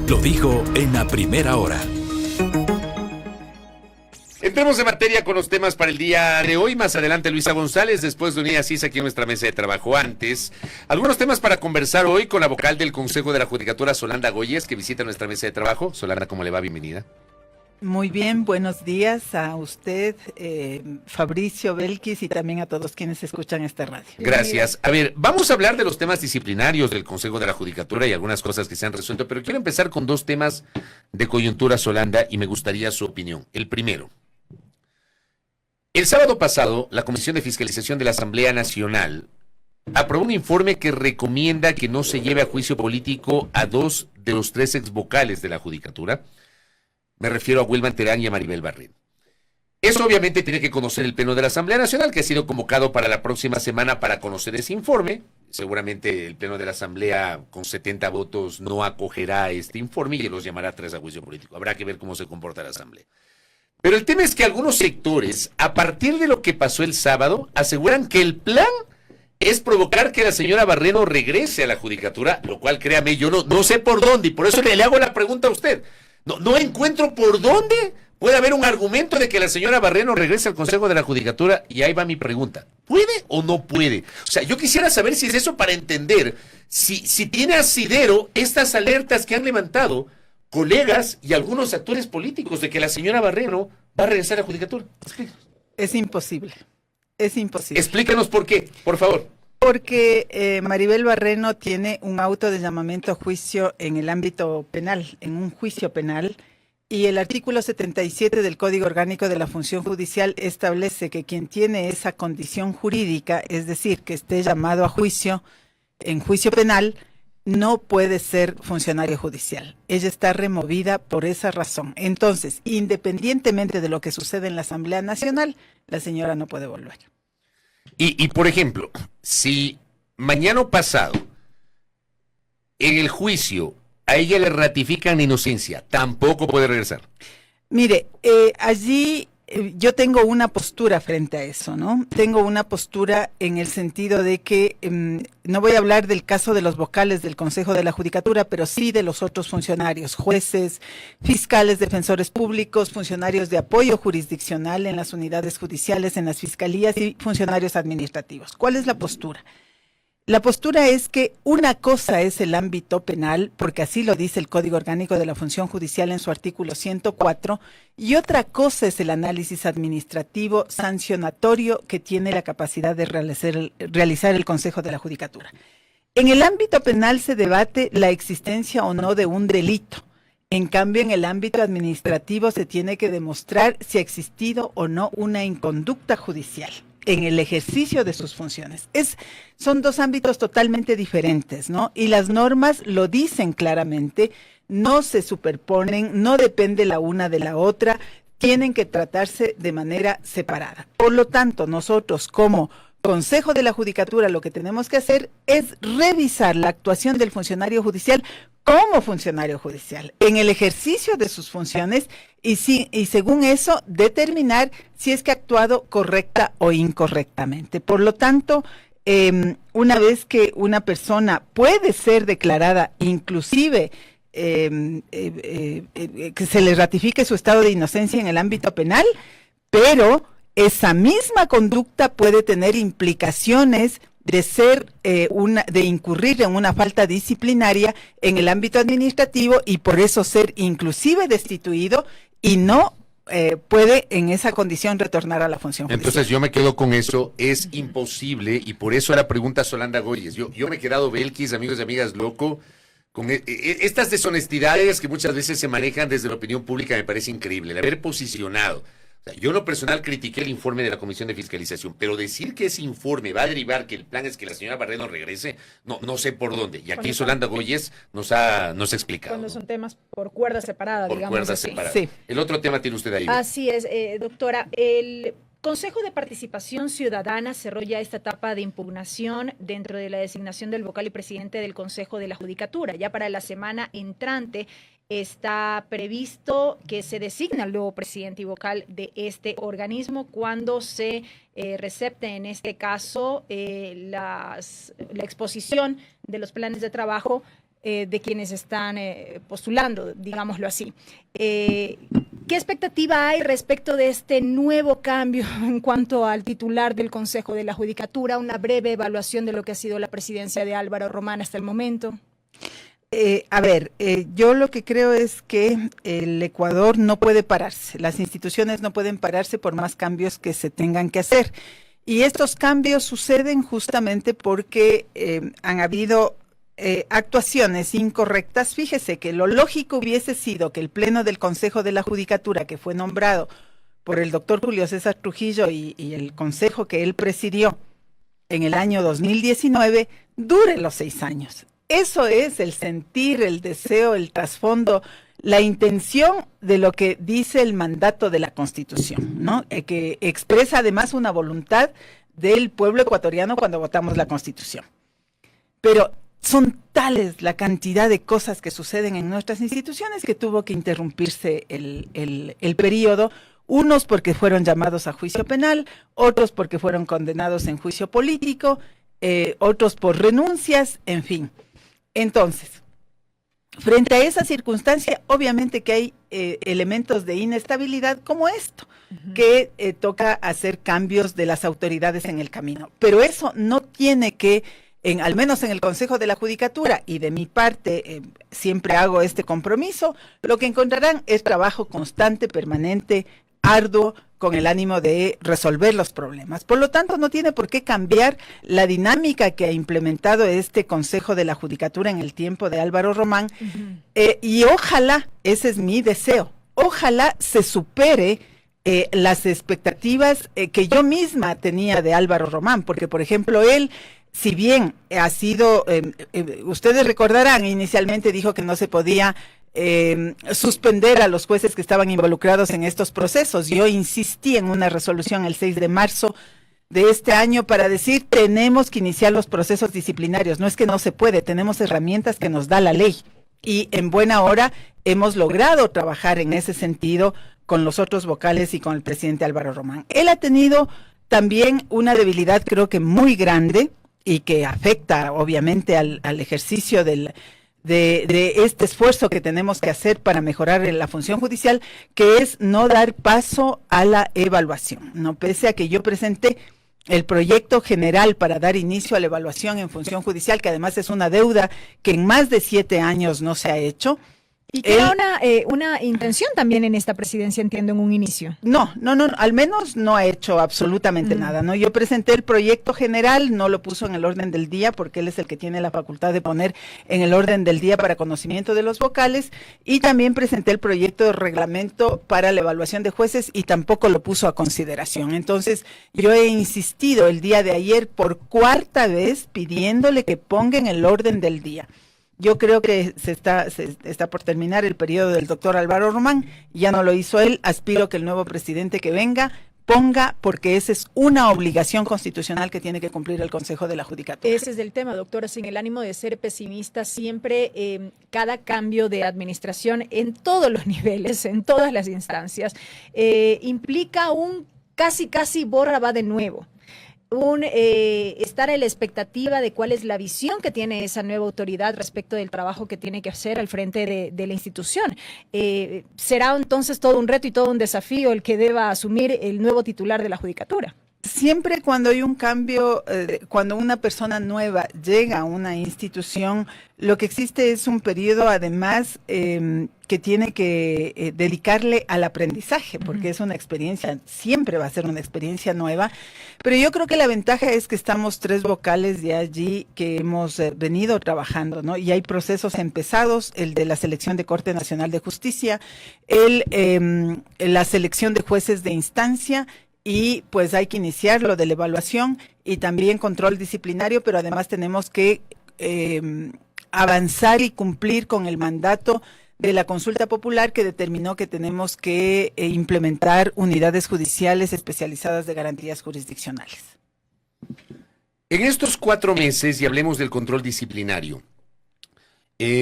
Lo dijo en la primera hora. Entremos en materia con los temas para el día de hoy. Más adelante Luisa González, después de unir así aquí en nuestra mesa de trabajo. Antes, algunos temas para conversar hoy con la vocal del Consejo de la Judicatura, Solanda Goyes, que visita nuestra mesa de trabajo. Solanda, ¿cómo le va? Bienvenida. Muy bien, buenos días a usted, Fabricio, Belkis, y también a todos quienes escuchan esta radio. Gracias. A ver, vamos a hablar de los temas disciplinarios del Consejo de la Judicatura y algunas cosas que se han resuelto, pero quiero empezar con dos temas de coyuntura, Solanda, y me gustaría su opinión. El primero. El sábado pasado, la Comisión de Fiscalización de la Asamblea Nacional aprobó un informe que recomienda que no se lleve a juicio político a dos de los tres exvocales de la Judicatura. Me refiero a Wilman Terán y a Maribel Barreno. Eso obviamente tiene que conocer el Pleno de la Asamblea Nacional, que ha sido convocado para la próxima semana para conocer ese informe. Seguramente el Pleno de la Asamblea, con 70 votos, no acogerá este informe y los llamará tres a juicio político. Habrá que ver cómo se comporta la Asamblea. Pero el tema es que algunos sectores, a partir de lo que pasó el sábado, aseguran que el plan es provocar que la señora Barreno regrese a la Judicatura, lo cual, créame, yo no sé por dónde, y por eso le hago la pregunta a usted. No encuentro por dónde puede haber un argumento de que la señora Barreno regrese al Consejo de la Judicatura, y ahí va mi pregunta. ¿Puede o no puede? O sea, yo quisiera saber si es eso para entender si tiene asidero estas alertas que han levantado colegas y algunos actores políticos de que la señora Barreno va a regresar a la Judicatura. Explícanos. Es imposible, es imposible. Explícanos por qué, por favor. Porque Maribel Barreno tiene un auto de llamamiento a juicio en el ámbito penal, en un juicio penal, y el artículo 77 del Código Orgánico de la Función Judicial establece que quien tiene esa condición jurídica, es decir, que esté llamado a juicio en juicio penal, no puede ser funcionario judicial. Ella está removida por esa razón. Entonces, independientemente de lo que sucede en la Asamblea Nacional, la señora no puede volver. Y por ejemplo, si mañana pasado en el juicio a ella le ratifican inocencia, tampoco puede regresar. Mire, allí yo tengo una postura frente a eso, ¿no? Tengo una postura en el sentido de que no voy a hablar del caso de los vocales del Consejo de la Judicatura, pero sí de los otros funcionarios, jueces, fiscales, defensores públicos, funcionarios de apoyo jurisdiccional en las unidades judiciales, en las fiscalías y funcionarios administrativos. ¿Cuál es la postura? La postura es que una cosa es el ámbito penal, porque así lo dice el Código Orgánico de la Función Judicial en su artículo 104, y otra cosa es el análisis administrativo sancionatorio que tiene la capacidad de realizar el Consejo de la Judicatura. En el ámbito penal se debate la existencia o no de un delito. En cambio, en el ámbito administrativo se tiene que demostrar si ha existido o no una inconducta judicial en el ejercicio de sus funciones. Son dos ámbitos totalmente diferentes, ¿no? Y las normas lo dicen claramente, no se superponen, no depende la una de la otra, tienen que tratarse de manera separada. Por lo tanto, nosotros como Consejo de la Judicatura lo que tenemos que hacer es revisar la actuación del funcionario judicial como funcionario judicial en el ejercicio de sus funciones y según eso determinar si es que ha actuado correcta o incorrectamente. Por lo tanto, una vez que una persona puede ser declarada inclusive que se le ratifique su estado de inocencia en el ámbito penal, pero esa misma conducta puede tener implicaciones de incurrir en una falta disciplinaria en el ámbito administrativo y por eso ser inclusive destituido y no puede en esa condición retornar a la función judicial. Entonces yo me quedo con eso, es imposible, y por eso la pregunta Solanda Goyes. Yo me he quedado, Belkis, amigos y amigas, loco con estas deshonestidades que muchas veces se manejan desde la opinión pública. Me parece increíble el haber posicionado. O sea, yo en lo personal critiqué el informe de la Comisión de Fiscalización, pero decir que ese informe va a derivar que el plan es que la señora Barreno regrese, no sé por dónde. Y aquí Solanda Goyes nos ha explicado. Cuando son temas por cuerda separada, por digamos cuerda así. separada. Sí. El otro tema tiene usted ahí. Así es, doctora. El Consejo de Participación Ciudadana cerró ya esta etapa de impugnación dentro de la designación del vocal y presidente del Consejo de la Judicatura. Ya para la semana entrante está previsto que se designa el nuevo presidente y vocal de este organismo cuando se recepte en este caso la exposición de los planes de trabajo de quienes están postulando, digámoslo así. ¿Qué expectativa hay respecto de este nuevo cambio en cuanto al titular del Consejo de la Judicatura? Una breve evaluación de lo que ha sido la presidencia de Álvaro Román hasta el momento. Yo lo que creo es que el Ecuador no puede pararse, las instituciones no pueden pararse por más cambios que se tengan que hacer. Y estos cambios suceden justamente porque han habido actuaciones incorrectas. Fíjese que lo lógico hubiese sido que el Pleno del Consejo de la Judicatura, que fue nombrado por el doctor Julio César Trujillo y el consejo que él presidió en el año 2019, dure los 6 años. Eso es el sentir, el deseo, el trasfondo, la intención de lo que dice el mandato de la Constitución, ¿no? Que expresa además una voluntad del pueblo ecuatoriano cuando votamos la Constitución. Pero son tales la cantidad de cosas que suceden en nuestras instituciones que tuvo que interrumpirse el periodo, unos porque fueron llamados a juicio penal, otros porque fueron condenados en juicio político, otros por renuncias, en fin. Entonces, frente a esa circunstancia, obviamente que hay elementos de inestabilidad como esto, que toca hacer cambios de las autoridades en el camino. Pero eso no tiene que, al menos en el Consejo de la Judicatura, y de mi parte siempre hago este compromiso, lo que encontrarán es trabajo constante, permanente, arduo, con el ánimo de resolver los problemas. Por lo tanto, no tiene por qué cambiar la dinámica que ha implementado este Consejo de la Judicatura en el tiempo de Álvaro Román. Y ojalá, ese es mi deseo, ojalá se supere las expectativas que yo misma tenía de Álvaro Román, porque, por ejemplo, él, si bien ha sido, ustedes recordarán, inicialmente dijo que no se podía suspender a los jueces que estaban involucrados en estos procesos. Yo insistí en una resolución el 6 de marzo de este año para decir, tenemos que iniciar los procesos disciplinarios. No es que no se puede, tenemos herramientas que nos da la ley. Y en buena hora hemos logrado trabajar en ese sentido con los otros vocales y con el presidente Álvaro Román. Él ha tenido también una debilidad, creo que muy grande, y que afecta obviamente al ejercicio de este esfuerzo que tenemos que hacer para mejorar la función judicial, que es no dar paso a la evaluación, ¿no? Pese a que yo presenté el proyecto general para dar inicio a la evaluación en función judicial, que además es una deuda que en más de 7 años no se ha hecho. Y que era una intención también en esta presidencia, entiendo, en un inicio. No, al menos no ha hecho absolutamente nada, ¿no? Yo presenté el proyecto general, no lo puso en el orden del día, porque él es el que tiene la facultad de poner en el orden del día para conocimiento de los vocales, y también presenté el proyecto de reglamento para la evaluación de jueces, y tampoco lo puso a consideración. Entonces, yo he insistido el día de ayer por 4ª vez pidiéndole que ponga en el orden del día. Yo creo que se está por terminar el periodo del doctor Álvaro Román, ya no lo hizo él, aspiro que el nuevo presidente que venga ponga, porque esa es una obligación constitucional que tiene que cumplir el Consejo de la Judicatura. Ese es el tema, doctora, sin el ánimo de ser pesimista, siempre cada cambio de administración en todos los niveles, en todas las instancias, implica un casi borra va de nuevo. Estar en la expectativa de cuál es la visión que tiene esa nueva autoridad respecto del trabajo que tiene que hacer al frente de la institución. ¿Será entonces todo un reto y todo un desafío el que deba asumir el nuevo titular de la Judicatura? Siempre cuando hay un cambio, cuando una persona nueva llega a una institución, lo que existe es un periodo además que tiene que dedicarle al aprendizaje, porque es una experiencia, siempre va a ser una experiencia nueva, pero yo creo que la ventaja es que estamos 3 vocales de allí que hemos venido trabajando, ¿no? Y hay procesos empezados, el de la selección de Corte Nacional de Justicia, la selección de jueces de instancia, y pues hay que iniciar lo de la evaluación y también control disciplinario, pero además tenemos que avanzar y cumplir con el mandato de la consulta popular que determinó que tenemos que implementar unidades judiciales especializadas de garantías jurisdiccionales. En estos 4 meses, y hablemos del control disciplinario,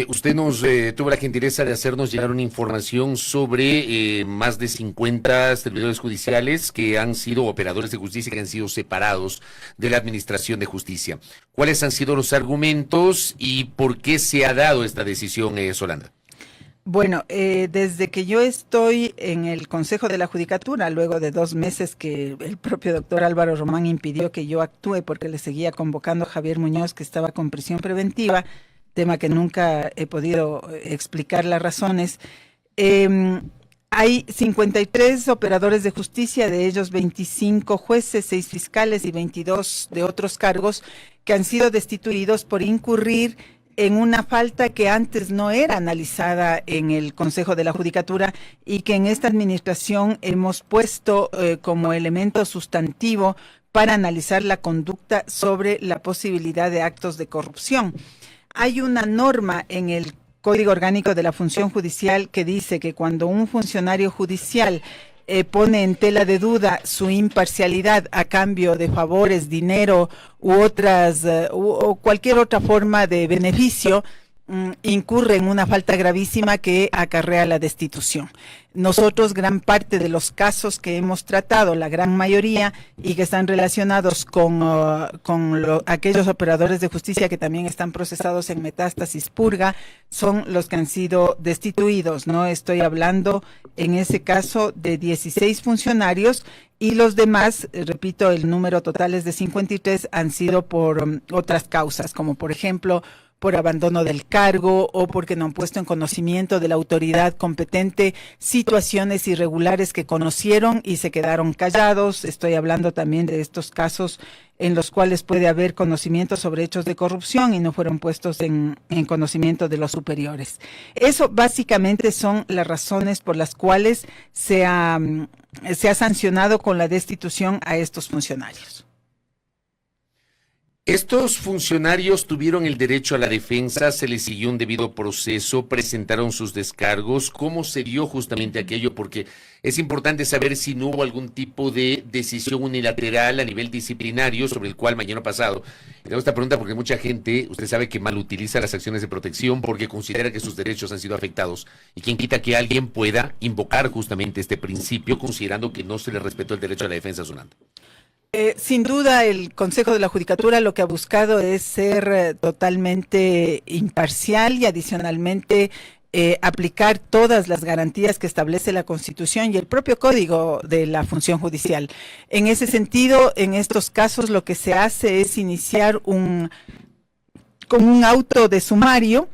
Usted nos tuvo la gentileza de hacernos llegar una información sobre más de 50 servidores judiciales que han sido operadores de justicia, que han sido separados de la Administración de Justicia. ¿Cuáles han sido los argumentos y por qué se ha dado esta decisión, Solanda? Bueno, desde que yo estoy en el Consejo de la Judicatura, luego de 2 meses que el propio doctor Álvaro Román impidió que yo actúe porque le seguía convocando a Javier Muñoz, que estaba con prisión preventiva, tema que nunca he podido explicar las razones. Hay 53 operadores de justicia, de ellos 25 jueces, 6 fiscales y 22 de otros cargos que han sido destituidos por incurrir en una falta que antes no era analizada en el Consejo de la Judicatura y que en esta administración hemos puesto como elemento sustantivo para analizar la conducta sobre la posibilidad de actos de corrupción. Hay una norma en el Código Orgánico de la Función Judicial que dice que cuando un funcionario judicial pone en tela de duda su imparcialidad a cambio de favores, dinero u otras o cualquier otra forma de beneficio, incurre en una falta gravísima que acarrea la destitución. Nosotros, gran parte de los casos que hemos tratado, la gran mayoría, y que están relacionados con aquellos operadores de justicia que también están procesados en metástasis purga, son los que han sido destituidos. No estoy hablando en ese caso de 16 funcionarios y los demás, repito, el número total es de 53, han sido por otras causas, como por ejemplo por abandono del cargo o porque no han puesto en conocimiento de la autoridad competente situaciones irregulares que conocieron y se quedaron callados. Estoy hablando también de estos casos en los cuales puede haber conocimiento sobre hechos de corrupción y no fueron puestos en conocimiento de los superiores. Eso básicamente son las razones por las cuales se ha sancionado con la destitución a estos funcionarios. Estos funcionarios tuvieron el derecho a la defensa, se les siguió un debido proceso, presentaron sus descargos. ¿Cómo se dio justamente aquello? Porque es importante saber si no hubo algún tipo de decisión unilateral a nivel disciplinario sobre el cual mañana pasado. Y le hago esta pregunta porque mucha gente, usted sabe que mal utiliza las acciones de protección porque considera que sus derechos han sido afectados. Y quién quita que alguien pueda invocar justamente este principio considerando que no se le respetó el derecho a la defensa, Solanda. Sin duda, el Consejo de la Judicatura lo que ha buscado es ser totalmente imparcial y adicionalmente aplicar todas las garantías que establece la Constitución y el propio Código de la Función Judicial. En ese sentido, en estos casos lo que se hace es iniciar con un auto de sumario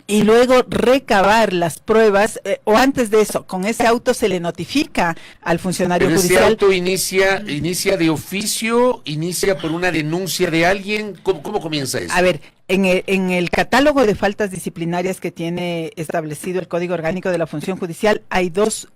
y luego recabar las pruebas, o antes de eso, con ese auto se le notifica al funcionario judicial. ¿Ese auto inicia de oficio, inicia por una denuncia de alguien? ¿Cómo comienza eso? A ver, en el catálogo de faltas disciplinarias que tiene establecido el Código Orgánico de la Función Judicial hay dos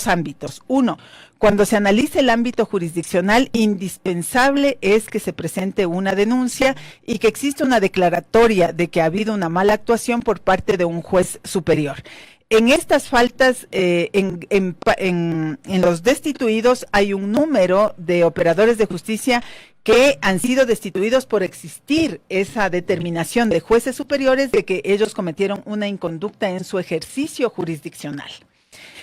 ámbitos. Uno, cuando se analice el ámbito jurisdiccional, indispensable es que se presente una denuncia y que exista una declaratoria de que ha habido una mala actuación por parte de un juez superior. En estas faltas, en los destituidos hay un número de operadores de justicia que han sido destituidos por existir esa determinación de jueces superiores de que ellos cometieron una inconducta en su ejercicio jurisdiccional.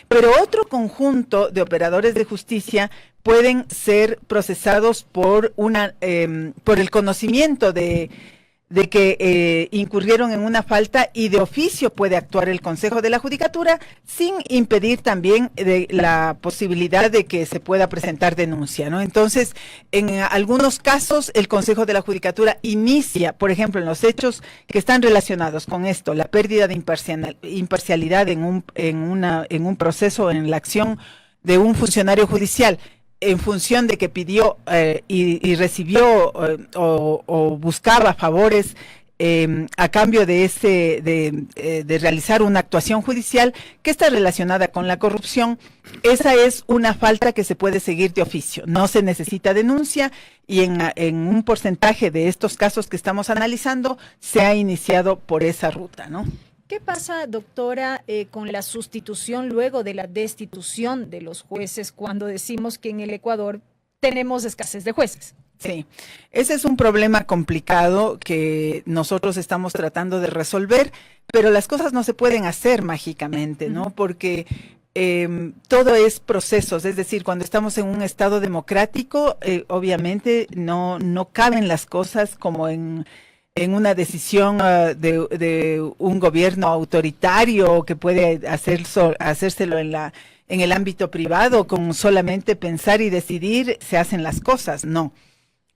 Pero otro conjunto de operadores de justicia pueden ser procesados por el conocimiento de que incurrieron en una falta y de oficio puede actuar el Consejo de la Judicatura sin impedir también la posibilidad de que se pueda presentar denuncia, ¿no? Entonces, en algunos casos el Consejo de la Judicatura inicia, por ejemplo, en los hechos que están relacionados con esto, la pérdida de imparcialidad en un proceso, en la acción de un funcionario judicial, en función de que pidió y recibió o buscaba favores a cambio de realizar una actuación judicial que está relacionada con la corrupción, esa es una falta que se puede seguir de oficio. No se necesita denuncia y en un porcentaje de estos casos que estamos analizando se ha iniciado por esa ruta, ¿no? ¿Qué pasa, doctora, con la sustitución luego de la destitución de los jueces cuando decimos que en el Ecuador tenemos escasez de jueces? Sí, ese es un problema complicado que nosotros estamos tratando de resolver, pero las cosas no se pueden hacer mágicamente, ¿no? Porque todo es procesos, es decir, cuando estamos en un estado democrático, obviamente no caben las cosas como en una decisión de un gobierno autoritario que puede hacérselo en el ámbito privado, con solamente pensar y decidir se hacen las cosas. No.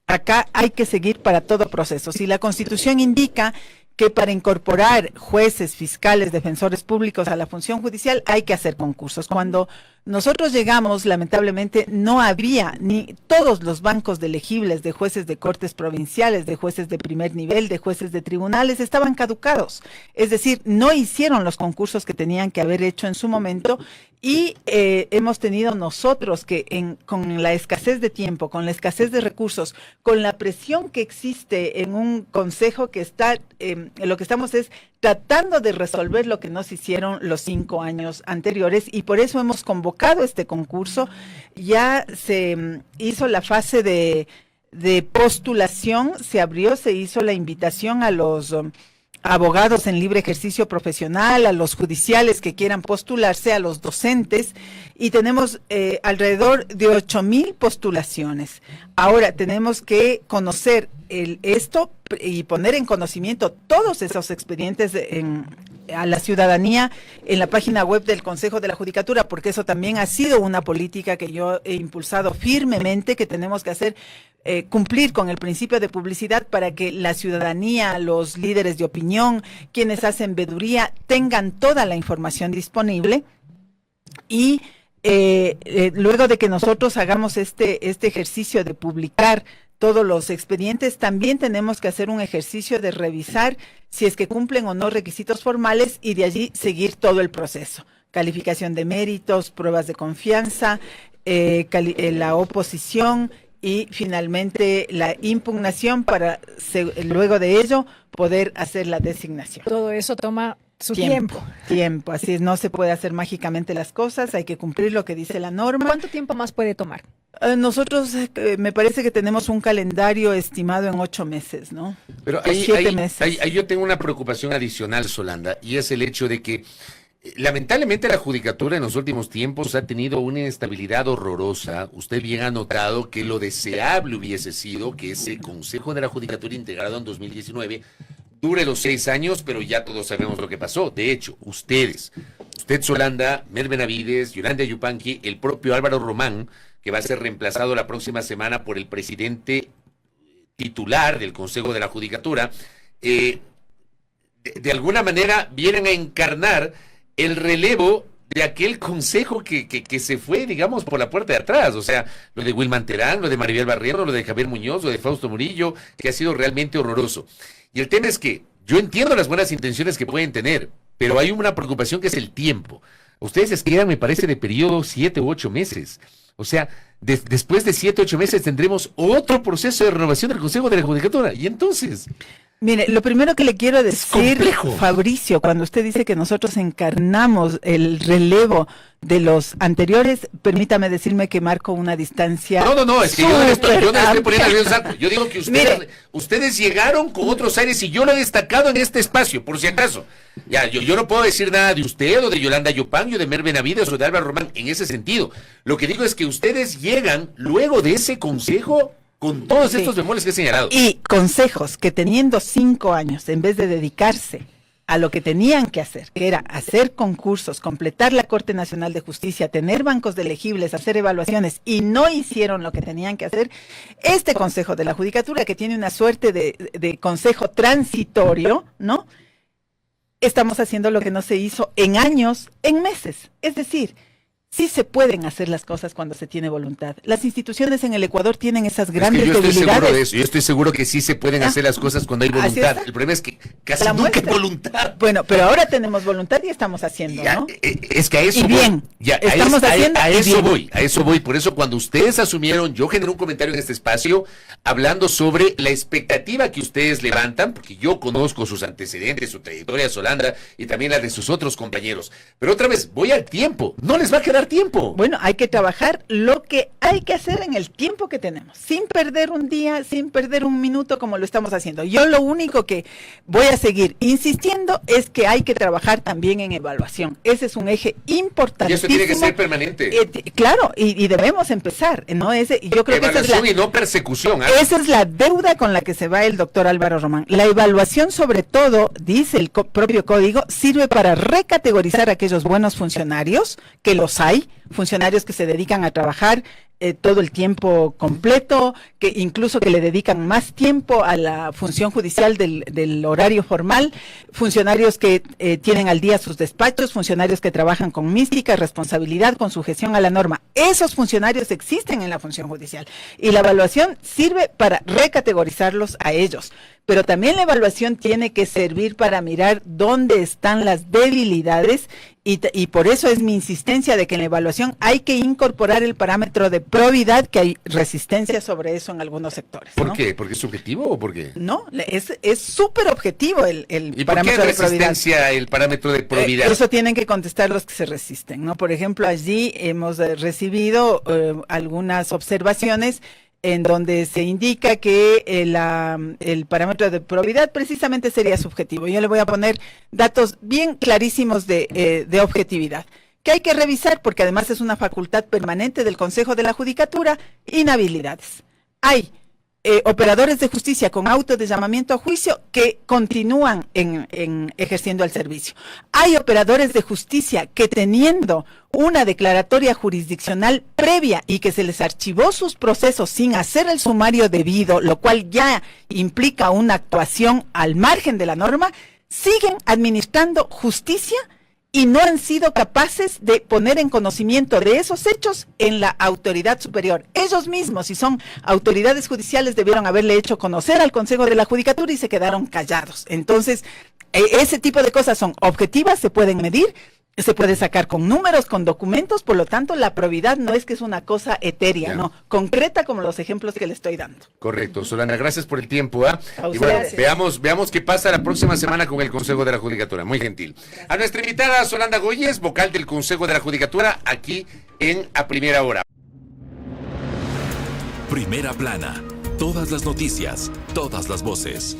Acá hay que seguir para todo proceso. Si la Constitución indica que para incorporar jueces, fiscales, defensores públicos a la función judicial hay que hacer concursos. Cuando nosotros llegamos, lamentablemente, no había ni todos los bancos de elegibles de jueces de cortes provinciales, de jueces de primer nivel, de jueces de tribunales, estaban caducados. Es decir, no hicieron los concursos que tenían que haber hecho en su momento y hemos tenido nosotros que con la escasez de tiempo, con la escasez de recursos, con la presión que existe en un consejo que está, lo que estamos es tratando de resolver lo que no se hicieron los 5 años anteriores y por eso hemos convocado este concurso. Ya se hizo la fase de postulación, se abrió, se hizo la invitación a los abogados en libre ejercicio profesional, a los judiciales que quieran postularse, a los docentes, y tenemos alrededor de 8,000 postulaciones. Ahora tenemos que conocer esto y poner en conocimiento todos esos expedientes a la ciudadanía en la página web del Consejo de la Judicatura, porque eso también ha sido una política que yo he impulsado firmemente, que tenemos que hacer cumplir con el principio de publicidad para que la ciudadanía, los líderes de opinión, quienes hacen veeduría, tengan toda la información disponible y luego de que nosotros hagamos este ejercicio de publicar todos los expedientes, también tenemos que hacer un ejercicio de revisar si es que cumplen o no requisitos formales y de allí seguir todo el proceso. Calificación de méritos, pruebas de confianza, la oposición y finalmente la impugnación para luego de ello poder hacer la designación. Todo eso toma su tiempo. Tiempo, así es, no se puede hacer mágicamente las cosas, hay que cumplir lo que dice la norma. ¿Cuánto tiempo más puede tomar? Nosotros me parece que tenemos un calendario estimado en 8 meses, ¿no? Pero ahí yo tengo una preocupación adicional, Solanda, y es el hecho de que lamentablemente la judicatura en los últimos tiempos ha tenido una inestabilidad horrorosa. Usted bien ha notado que lo deseable hubiese sido que ese Consejo de la Judicatura integrado en 2019 dure los 6 años, pero ya todos sabemos lo que pasó. De hecho, usted Solanda, Mer Benavides, Yolanda Yupanqui, el propio Álvaro Román, que va a ser reemplazado la próxima semana por el presidente titular del Consejo de la Judicatura, de alguna manera vienen a encarnar el relevo de aquel consejo que se fue, digamos, por la puerta de atrás. O sea, lo de Wilman Terán, lo de Maribel Barrero, lo de Javier Muñoz, lo de Fausto Murillo, que ha sido realmente horroroso. Y el tema es que yo entiendo las buenas intenciones que pueden tener, pero hay una preocupación que es el tiempo. Ustedes les quedan, me parece, de periodo 7 u 8 meses. O sea, después de 7 u 8 meses tendremos otro proceso de renovación del Consejo de la Judicatura. Y entonces... Mire, lo primero que le quiero decir, Fabricio, cuando usted dice que nosotros encarnamos el relevo de los anteriores, permítame decirme que marco una distancia. No, es que yo no le estoy poniendo nervioso. Yo digo que ustedes llegaron con otros aires y yo lo he destacado en este espacio, por si acaso. Ya, yo no puedo decir nada de usted o de Yolanda Yupanqui o de Mer Benavides o de Álvaro Román en ese sentido. Lo que digo es que ustedes llegan luego de ese consejo con todos estos bemoles que he señalado. Y consejos que teniendo 5 años, en vez de dedicarse a lo que tenían que hacer, que era hacer concursos, completar la Corte Nacional de Justicia, tener bancos de elegibles, hacer evaluaciones, y no hicieron lo que tenían que hacer, este Consejo de la Judicatura, que tiene una suerte de consejo transitorio, ¿no? Estamos haciendo lo que no se hizo en años, en meses. Es decir, sí se pueden hacer las cosas cuando se tiene voluntad. Las instituciones en el Ecuador tienen esas grandes debilidades. Yo estoy seguro de eso. Yo estoy seguro que sí se pueden hacer las cosas cuando hay voluntad. El problema es que casi nunca hay voluntad. Bueno, pero ahora tenemos voluntad y estamos haciendo, ¿no? Es que a eso y bien, estamos haciendo a eso voy. Por eso cuando ustedes asumieron, yo generé un comentario en este espacio hablando sobre la expectativa que ustedes levantan, porque yo conozco sus antecedentes, su trayectoria, Solanda, y también la de sus otros compañeros. Pero otra vez, voy al tiempo. No les va a quedar dar tiempo. Bueno, hay que trabajar lo que hay que hacer en el tiempo que tenemos, sin perder un día, sin perder un minuto como lo estamos haciendo. Yo lo único que voy a seguir insistiendo es que hay que trabajar también en evaluación. Ese es un eje importantísimo. Y eso tiene que ser permanente. Claro, y debemos empezar, ¿no? Yo creo que evaluación y no persecución. Esa es la deuda con la que se va el doctor Álvaro Román. La evaluación, sobre todo, dice el propio código, sirve para recategorizar a aquellos buenos funcionarios, que los hay, funcionarios que se dedican a trabajar todo el tiempo completo, que incluso que le dedican más tiempo a la función judicial del horario formal, funcionarios que tienen al día sus despachos, funcionarios que trabajan con mística, responsabilidad, con sujeción a la norma. Esos funcionarios existen en la función judicial y la evaluación sirve para recategorizarlos a ellos. Pero también la evaluación tiene que servir para mirar dónde están las debilidades y por eso es mi insistencia de que en la evaluación hay que incorporar el parámetro de probidad, que hay resistencia sobre eso en algunos sectores. ¿Por qué? ¿Porque es subjetivo o por qué? No, es súper objetivo el parámetro de probidad. ¿Y por qué resistencia el parámetro de probidad? Eso tienen que contestar los que se resisten, ¿no? Por ejemplo, allí hemos recibido algunas observaciones en donde se indica que el parámetro de probidad precisamente sería subjetivo. Yo le voy a poner datos bien clarísimos de objetividad, que hay que revisar porque además es una facultad permanente del Consejo de la Judicatura. Inhabilidades. Hay operadores de justicia con auto de llamamiento a juicio que continúan ejerciendo el servicio. Hay operadores de justicia que, teniendo una declaratoria jurisdiccional previa y que se les archivó sus procesos sin hacer el sumario debido, lo cual ya implica una actuación al margen de la norma, siguen administrando justicia y no han sido capaces de poner en conocimiento de esos hechos en la autoridad superior. Ellos mismos, si son autoridades judiciales, debieron haberle hecho conocer al Consejo de la Judicatura y se quedaron callados. Entonces, ese tipo de cosas son objetivas, se pueden medir, se puede sacar con números, con documentos, por lo tanto la probidad no es que es una cosa etérea, no, concreta como los ejemplos que le estoy dando. Correcto, Solana, gracias por el tiempo. Y bueno, veamos qué pasa la próxima semana con el Consejo de la Judicatura, muy gentil. A nuestra invitada Solana Goyes, vocal del Consejo de la Judicatura, aquí en A Primera Hora. Primera Plana, todas las noticias, todas las voces.